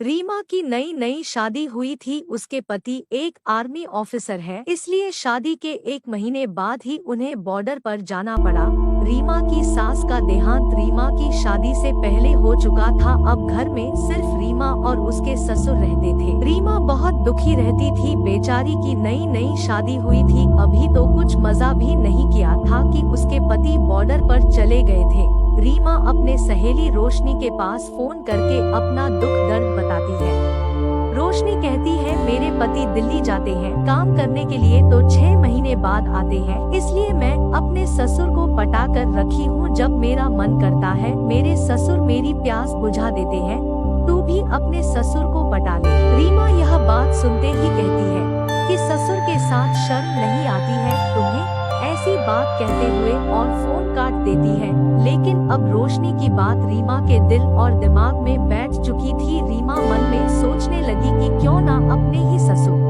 रीमा की नई नई शादी हुई थी। उसके पति एक आर्मी ऑफिसर है, इसलिए शादी के 1 महीने बाद ही उन्हें बॉर्डर पर जाना पड़ा। रीमा की सास का देहांत रीमा की शादी से पहले हो चुका था। अब घर में सिर्फ रीमा और उसके ससुर रहते थे। रीमा बहुत दुखी रहती थी। बेचारी की नई नई शादी हुई थी, अभी तो कुछ मजा भी नहीं किया था कि उसके पति बॉर्डर पर चले गए थे। रीमा अपने सहेली रोशनी के पास फोन करके अपना दुख दर्द बताती है। रोशनी कहती है, मेरे पति दिल्ली जाते हैं काम करने के लिए, तो 6 महीने बाद आते हैं, इसलिए मैं अपने ससुर को पटा कर रखी हूँ। जब मेरा मन करता है मेरे ससुर मेरी प्यास बुझा देते हैं। तू भी अपने ससुर को पटा ले। रीमा यह बात सुनते ही कहती है कि ससुर के साथ शर्म नहीं आती है तुम्हें? ऐसी बात कहते हुए और फोन काट देती है। लेकिन अब रोशनी की बात रीमा के दिल और दिमाग में बैठ चुकी थी। रीमा मन में सोचने लगी कि क्यों ना अपने ही ससुर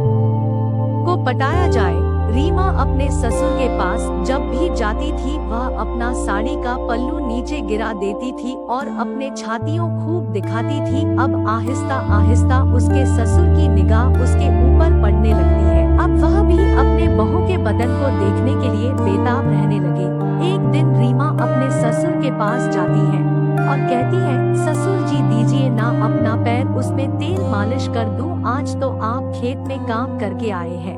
को पटाया जाए। रीमा अपने ससुर के पास जब भी जाती थी वह अपना साड़ी का पल्लू नीचे गिरा देती थी और अपने छातियों खूब दिखाती थी। अब आहिस्ता आहिस्ता उसके ससुर की निगाह उसके ऊपर पड़ने लगती है। अब वह भी अपने बहू के बदन को देखने के लिए बेताब रहने लगे। एक दिन रीमा अपने ससुर के पास जाती है और कहती है, ससुर जी दीजिए ना अपना पैर, उसमें तेल मालिश कर दूं। आज तो आप खेत में काम करके आए हैं,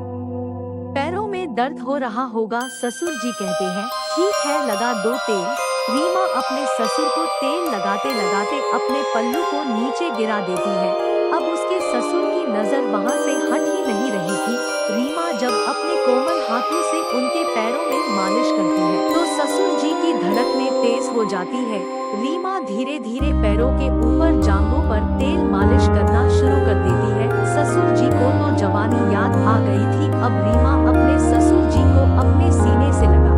पैरों में दर्द हो रहा होगा। ससुर जी कहते हैं, ठीक है लगा दो तेल। रीमा अपने ससुर को तेल लगाते लगाते अपने पल्लू को नीचे गिरा देती है। अब उसके ससुर की नजर वहां से हट ही नहीं रही थी। रीमा जब अपने कोमल हाथों से उनके पैरों में मालिश करती है तो ससुर जी की धड़कनें तेज हो जाती है। रीमा धीरे धीरे पैरों के ऊपर जांघों पर तेल मालिश करना शुरू कर देती है। ससुर जी को तो जवानी याद आ गई थी। अब रीमा अपने ससुर जी को अपने सीने से लगा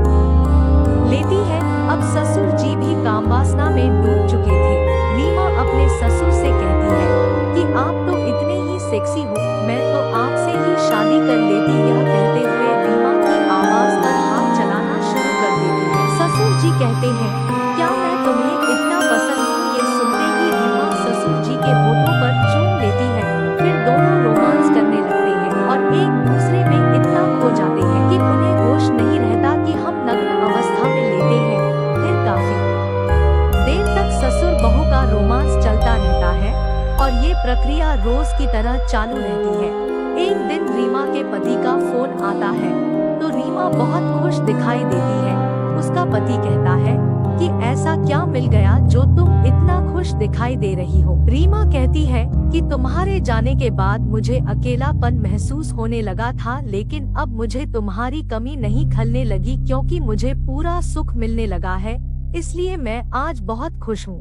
लेती है। अब ससुर जी भी कामवासना में डूब चुके थे। रीमा अपने ससुर से कहती है कि आप तो इतने ही सेक्सी हो, मैं तो आपसे ही शादी कर लेती। यह कहते हुए रीमा की आवाज पर हाथ चलाना शुरू कर देती है। ससुर जी कहते हैं, क्या मैं तुम्हें इतना पसंद हूँ? ये सुनते ही रीमा ससुर जी के होठों पर चूम लेती है। फिर दोनों रोमांस करने लगते हैं और एक दूसरे में इतना खो जाते हैं कि उन्हें होश नहीं रहता कि हम नग्न अवस्था में लेटे हैं। फिर काफी देर तक ससुर बहू का रोमांस चलता रहता है और ये प्रक्रिया रोज की तरह चालू रहती है। एक दिन रीमा के पति का फोन आता है तो रीमा बहुत खुश दिखाई देती है। उसका पति कहता है कि ऐसा क्या मिल गया जो तुम इतना खुश दिखाई दे रही हो? रीमा कहती है कि तुम्हारे जाने के बाद मुझे अकेलापन महसूस होने लगा था, लेकिन अब मुझे तुम्हारी कमी नहीं खलने लगी क्योंकि मुझे पूरा सुख मिलने लगा है, इसलिए मैं आज बहुत खुश हूँ।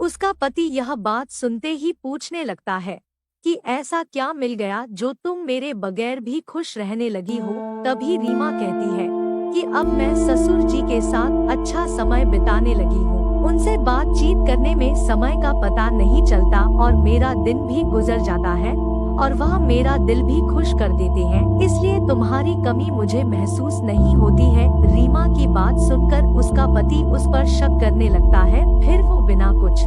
उसका पति यह बात सुनते ही पूछने लगता है कि ऐसा क्या मिल गया जो तुम मेरे बगैर भी खुश रहने लगी हो? तभी रीमा कहती है कि अब मैं ससुर जी के साथ अच्छा समय बिताने लगी हूँ। उनसे बातचीत करने में समय का पता नहीं चलता और मेरा दिन भी गुजर जाता है और वह मेरा दिल भी खुश कर देते हैं, इसलिए तुम्हारी कमी मुझे महसूस नहीं होती है। रीमा की बात सुनकर उसका पति उस पर शक करने लगता है। फिर वो बिना कुछ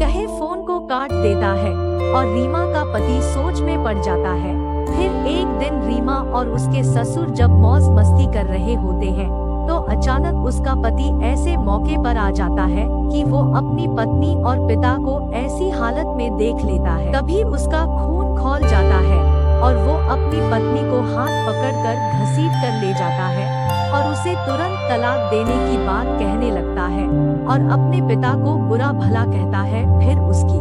कहे फोन को काट देता है और रीमा का पति सोच में पड़ जाता है। फिर एक दिन रीमा और उसके ससुर जब मौज मस्ती कर रहे होते हैं तो अचानक उसका पति ऐसे मौके पर आ जाता है कि वो अपनी पत्नी और पिता को ऐसी हालत में देख लेता है। तभी उसका खून खौल जाता है और वो अपनी पत्नी को हाथ पकड़कर घसीट कर ले जाता है और उसे तुरंत तलाक देने की बात कहने लगता है और अपने पिता को बुरा भला कहता है। फिर उसकी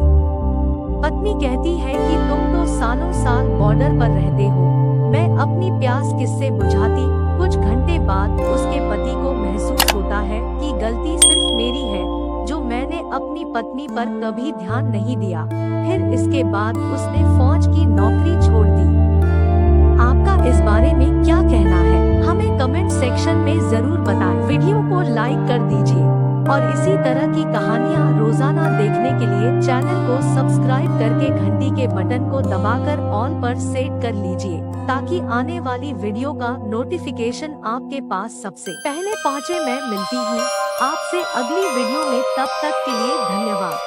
पत्नी कहती है कि तुम तो सालों साल बॉर्डर पर रहते हो, मैं अपनी प्यास किससे बुझाती? कुछ घंटे बाद उसके पति को महसूस होता है कि गलती सिर्फ मेरी है जो मैंने अपनी पत्नी पर कभी ध्यान नहीं दिया। फिर इसके बाद उसने फौज की नौकरी छोड़ दी। आपका इस बारे में क्या कहना है? हमें कमेंट सेक्शन में जरूर बताएं। वीडियो को लाइक कर दीजिए और इसी तरह की कहानियाँ रोजाना देखने के लिए चैनल को सब्सक्राइब करके घंटी के बटन को दबाकर ऑल पर सेट कर लीजिए ताकि आने वाली वीडियो का नोटिफिकेशन आपके पास सबसे पहले पहुँचे। मैं मिलती हूँ आपसे अगली वीडियो में, तब तक के लिए धन्यवाद।